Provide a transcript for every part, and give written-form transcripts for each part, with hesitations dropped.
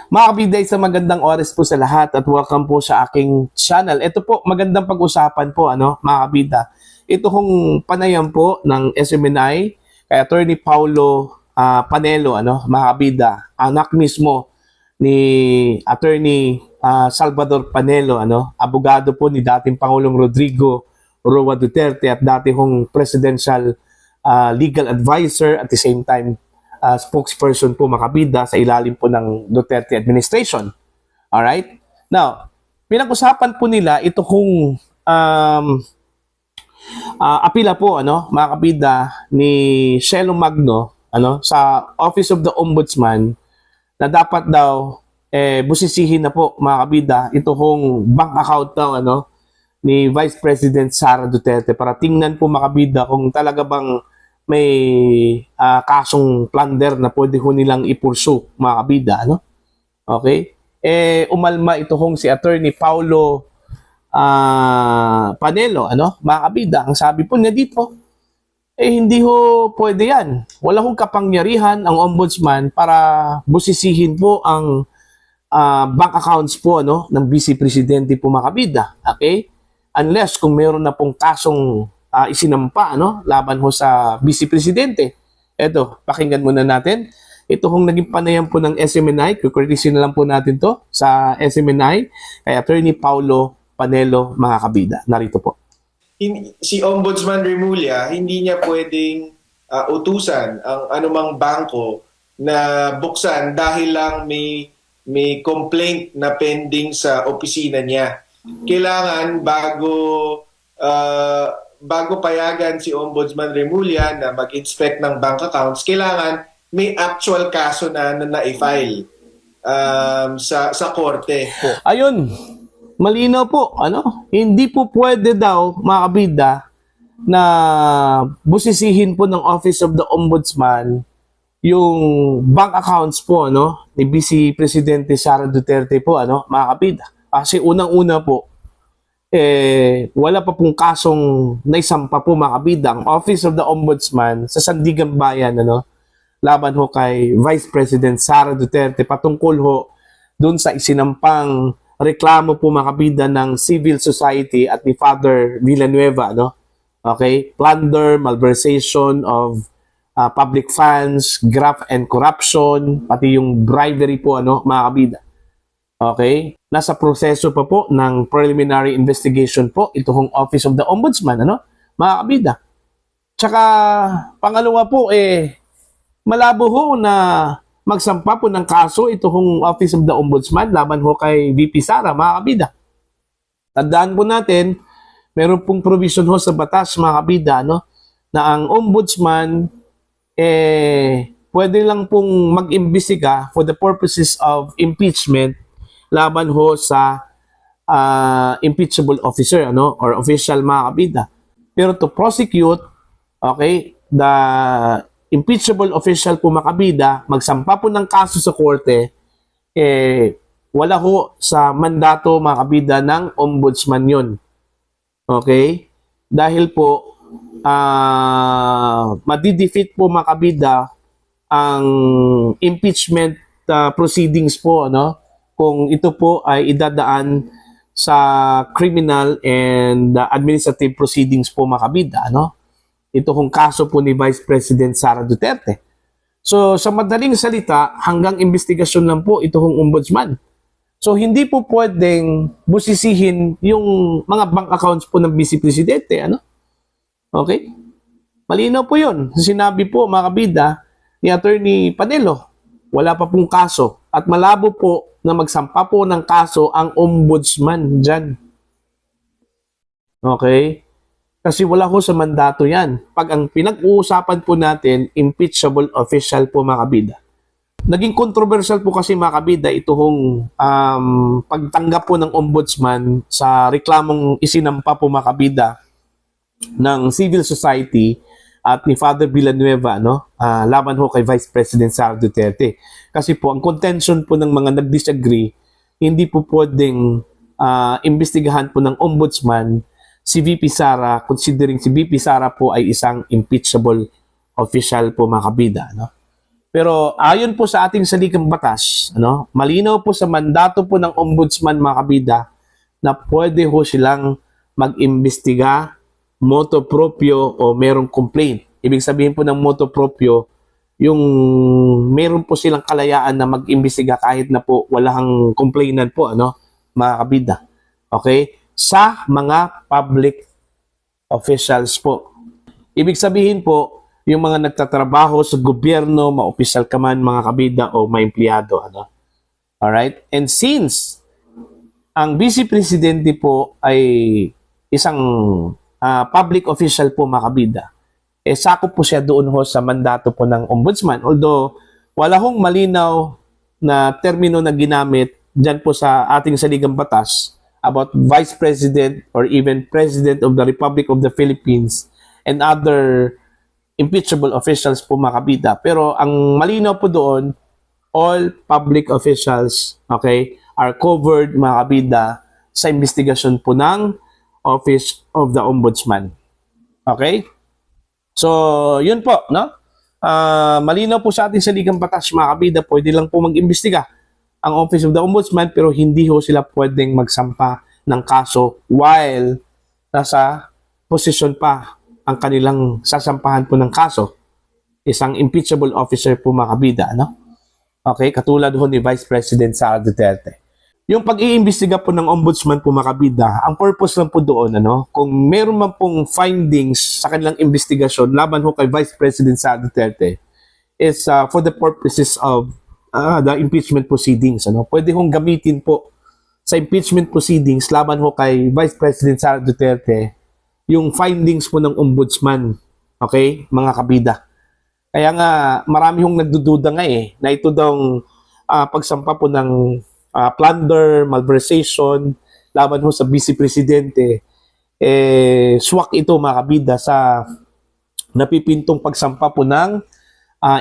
Mga kabida, isang magandang oras po sa lahat at welcome po sa aking channel. Ito po, magandang pag-usapan po, mga kabida. Ito kong panayam po ng SMNI kay Attorney Paulo Panelo, mga kabida, anak mismo ni Attorney Salvador Panelo, abogado po ni dating Pangulong Rodrigo Roa Duterte at dati hong presidential legal advisor at the same time spokesperson po makabida sa ilalim po ng Duterte administration. Alright? Now, pinag-usapan po nila ito kung apila po mga kabida ni Shelo Magno sa Office of the Ombudsman na dapat daw busisihin na po mga kabida ito kung bank account daw ni Vice President Sara Duterte para tingnan po makabida kung talaga bang may kasong plunder na pwede ho nilang ipursu mga kabida, Okay? Umalma ito kong si Attorney Paulo Panelo, mga kabida. Ang sabi po niya dito, hindi ho pwede yan. Wala hong kapangyarihan ang ombudsman para busisihin po ang bank accounts po ng Vice Presidente po mga kabida. Okay? Unless kung meron na pong kasong isinampa laban ho sa Vice Presidente. Eto, pakinggan muna natin. Ito hong naging panayam po ng SMNI. Kukurtisin na lang po natin to sa SMNI kay Attorney Paulo Panelo, mga kabida. Narito po. Si Ombudsman Remulla, hindi niya pwedeng utusan ang anumang bangko na buksan dahil lang may complaint na pending sa opisina niya. Kailangan bago payagan si Ombudsman Remulla na mag-inspect ng bank accounts, kailangan may actual kaso na na-file sa korte. Ayun, malinaw po, hindi po pwede daw, mga kabida, na busisihin po ng Office of the Ombudsman yung bank accounts po, ni Vice Presidente Sara Duterte po, mga kabida. Kasi unang-una po, wala pa pong kasong naisampa po mga kabida ang Office of the Ombudsman sa Sandigan Bayan laban ho kay Vice President Sara Duterte patungkol ho doon sa isinampang reklamo po mga kabida ng civil society at ni Father Villanueva okay, plunder, malversation of public funds, graft and corruption, pati yung bribery po mga kabida. Okay? Nasa proseso pa po ng preliminary investigation po ito hong Office of the Ombudsman, mga kabida. Tsaka, pangalawa po, malabo ho na magsampa po ng kaso ito hong Office of the Ombudsman laban ho kay VP Sara, mga kabida. Tandaan po natin, meron pong provision ho sa batas, mga kabida, na ang Ombudsman, pwede lang pong mag-imbestiga for the purposes of impeachment laban ho sa impeachable officer or official, mga kabida. Pero to prosecute, okay, the impeachable official po mga kabida, magsampa po ng kaso sa korte, wala ho sa mandato, mga kabida, ng ombudsman yun. Okay? Dahil po madidefeat po, mga kabida, ang impeachment proceedings po kung ito po ay idadaan sa criminal and administrative proceedings po mga kabida, ito kung kaso po ni Vice President Sara Duterte. So sa madaling salita, hanggang investigasyon lang po ito kung ombudsman. So hindi po pwedeng busisihin yung mga bank accounts po ng Vice Presidente, Okay? Malinaw po yun. Sinabi po mga kabida ni Attorney Panelo, wala pa pong kaso at malabo po na magsampa po ng kaso ang ombudsman dyan. Okay? Kasi wala ho sa mandato yan. Pag ang pinag-uusapan po natin, impeachable official po mga kabida. Naging controversial po kasi mga kabida ito hong pagtanggap po ng ombudsman sa reklamong isinampa po mga kabida ng civil society at ni Father Villanueva laban ho kay Vice President Sara Duterte. Kasi po ang contention po ng mga nag-disagree, hindi po pwedeng imbestigahan po ng ombudsman si VP Sara, considering si VP Sara po ay isang impeachable official po mga kabida. Pero ayon po sa ating saligang batas, ano, malinaw po sa mandato po ng ombudsman mga kabida na pwede ho silang mag-imbestiga motu proprio o merong complaint. Ibig sabihin po ng motu proprio, yung meron po silang kalayaan na mag-imbestiga kahit na po walang complainant po, ano, mga kabida. Okay? Sa mga public officials po. Ibig sabihin po, yung mga nagtatrabaho sa gobyerno, ma-opisyal ka man, mga kabida, o ma-empleyado. Ano? Alright? And since ang Vice Presidente po ay isang public official po, mga kabida, sakop po siya doon ho sa mandato po ng ombudsman. Although, wala hong malinaw na termino na ginamit dyan po sa ating saligang batas about Vice President or even President of the Republic of the Philippines and other impeachable officials po, mga kabida. Pero ang malinaw po doon, all public officials, okay, are covered, mga kabida, sa investigasyon po ng Office of the Ombudsman. Okay? So, yun po, no? Malinaw po sa ating saligang batas, mga kabida, pwede lang po mag-imbestiga ang Office of the Ombudsman, pero hindi ho sila pwedeng magsampa ng kaso while nasa posisyon pa ang kanilang sasampahan po ng kaso. Isang impeachable officer po, mga kabida, no? Okay, katulad ho ni Vice President Sara Duterte. Yung pag-iimbestiga po ng ombudsman po, mga kabida, ang purpose lang po doon, ano, kung meron man pong findings sa kanilang investigasyon laban ho kay Vice President Sara Duterte is for the purposes of the impeachment proceedings. Ano? Pwede hong gamitin po sa impeachment proceedings laban ho kay Vice President Sara Duterte yung findings po ng ombudsman. Okay, mga kabida. Kaya nga, marami hong nagdududa nga na ito daw pagsampa po ng plunder, malversation, laban ho sa Vice Presidente, swak ito, mga kabida, sa napipintong pagsampa po ng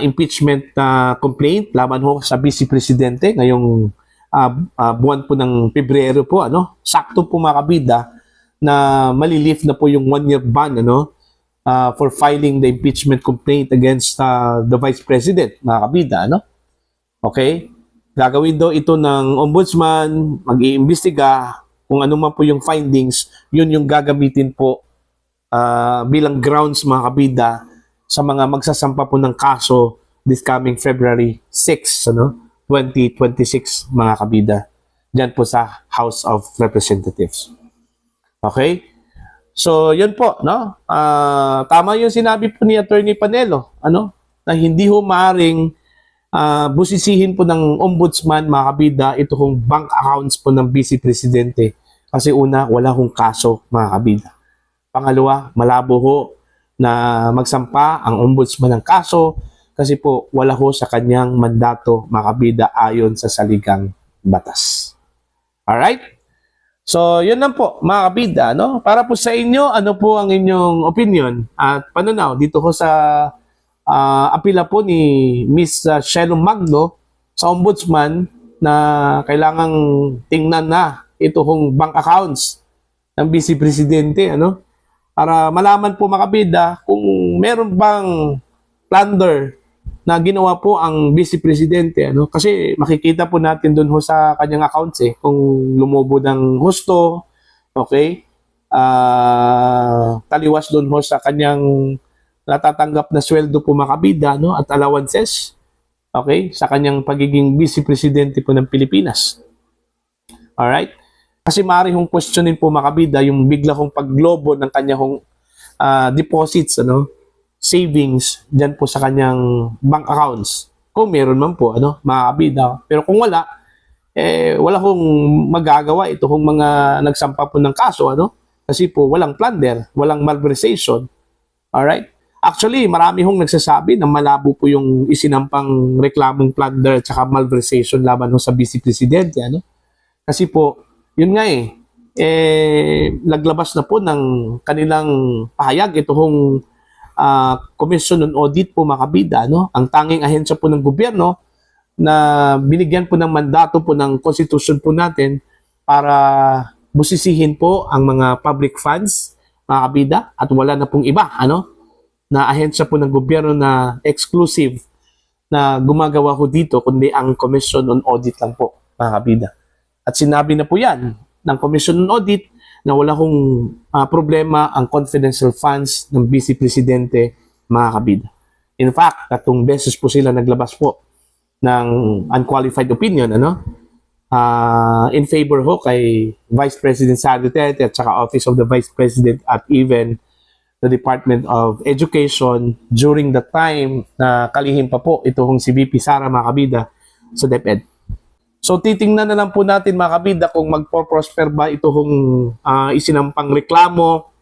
impeachment complaint laban ho sa Vice Presidente ngayong buwan po ng Pebrero po, ano? Sakto po, mga kabida, na malilift na po yung 1-year ban, ano, for filing the impeachment complaint against the Vice President, mga kabida, ano? Okay? Gagawin daw ito ng ombudsman, mag-iimbestiga kung ano man po yung findings, yun yung gagamitin po bilang grounds, mga kabida, sa mga magsasampa po ng kaso this coming February 6, ano, 2026, mga kabida, dyan po sa House of Representatives. Okay? So, yun po, no? Tama yung sinabi po ni Attorney Panelo, ano? Na hindi ho maaring busisihin po ng ombudsman, mga kabida, ito hong bank accounts po ng Vice Presidente. Kasi una, wala hong kaso, mga kabida. Pangalawa, malabo ho na magsampa ang ombudsman ng kaso kasi po wala ho sa kanyang mandato, mga kabida, ayon sa saligang batas. Alright? So, yun lang po, mga kabida, no? Para po sa inyo, ano po ang inyong opinion at pananaw dito ho sa apila po ni Miss Shelo Magno sa ombudsman na kailangang tingnan na ito hong bank accounts ng Vice Presidente, ano? Para malaman po, mga kabida, kung meron bang plunder na ginawa po ang Vice Presidente, ano? Kasi makikita po natin doon ho sa kanyang accounts kung lumobo ng husto, okay? Taliwas doon ho sa kanyang natatanggap na sweldo po, mga kabida, no? At allowances, okay? Sa kanyang pagiging Vice Presidente po ng Pilipinas. Alright? Kasi maaari hong questionin po, mga kabida, yung bigla hong paglobo ng kanyang deposits, ano? Savings dyan po sa kanyang bank accounts. Kung meron man po, ano, mga kabida. Pero kung wala, wala hong magagawa ito hong mga nagsampa po ng kaso, ano? Kasi po walang plunder, walang malversation. Alright? Actually, marami hong nagsasabi na malabo po yung isinampang reklamong plunder at saka malversation laban ho sa Vice Presidente, ano? Kasi po, yun nga naglabas na po ng kanilang pahayag ito hong Commission on Audit po, mga kabida, no? Ang tanging ahensya po ng gobyerno na binigyan po ng mandato po ng konstitusyon po natin para busisihin po ang mga public funds, mga kabida, at wala na pong iba, ano, na ahensya po ng gobyerno na exclusive na gumagawa ho dito, kundi ang Commission on Audit lang po, mga kabida. At sinabi na po yan ng Commission on Audit na wala hong problema ang confidential funds ng Vice Presidente, mga kabida. In fact, tatlong beses po sila naglabas po ng unqualified opinion, in favor ho kay Vice President Sara Duterte at saka Office of the Vice President at even the Department of Education during the time na kalihim pa po itong si VP Sara, mga kabida, sa DepEd. So titingnan na lang po natin, mga kabida, kung magpo-prosper ba itong isinampang reklamo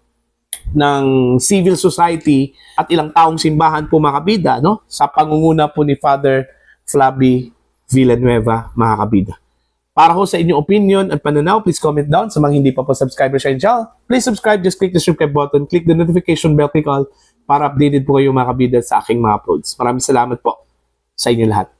ng civil society at ilang taong simbahan po, mga kabida, sa pangunguna po ni Father Flavi Villanueva, mga kabida. Para ho sa inyong opinion at pananaw, please comment down. Sa mga hindi pa po subscriber sa channel, please subscribe. Just click the subscribe button, click the notification bell, click all para updated po kayo, mga kabida, sa aking mga uploads. Maraming salamat po sa inyo lahat.